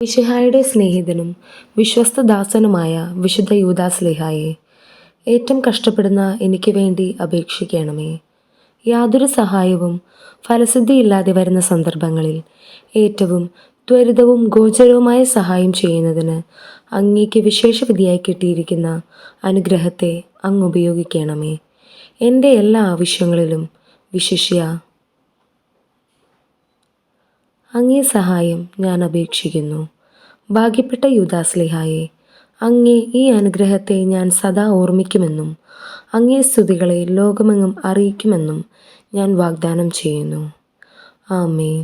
മിശിഹായുടെ സ്നേഹിതനും വിശ്വസ്തദാസനുമായ വിശുദ്ധ യൂദാസ്ലീഹായെ, ഏറ്റവും കഷ്ടപ്പെടുന്ന എനിക്ക് വേണ്ടി അപേക്ഷിക്കണമേ. യാതൊരു സഹായവും ഫലസിദ്ധിയില്ലാതെ വരുന്ന സന്ദർഭങ്ങളിൽ ഏറ്റവും ത്വരിതവും ഗോചരവുമായ സഹായം ചെയ്യുന്നതിന് അങ്ങേക്ക് വിശേഷവിധിയായി കിട്ടിയിരിക്കുന്ന അനുഗ്രഹത്തെ അങ്ങ് ഉപയോഗിക്കണമേ. എൻ്റെ എല്ലാ ആവശ്യങ്ങളിലും വിശിഷ്യ അങ്ങേ സഹായം ഞാൻ അപേക്ഷിക്കുന്നു. ഭാഗ്യപ്പെട്ട യൂദാസ്ലീഹായെ, അങ്ങേ ഈ അനുഗ്രഹത്തെ ഞാൻ സദാ ഓർമ്മിക്കുമെന്നും അങ്ങേ സ്തുതികളെ ലോകമെങ്ങും അറിയിക്കുമെന്നും ഞാൻ വാഗ്ദാനം ചെയ്യുന്നു. ആമേൻ.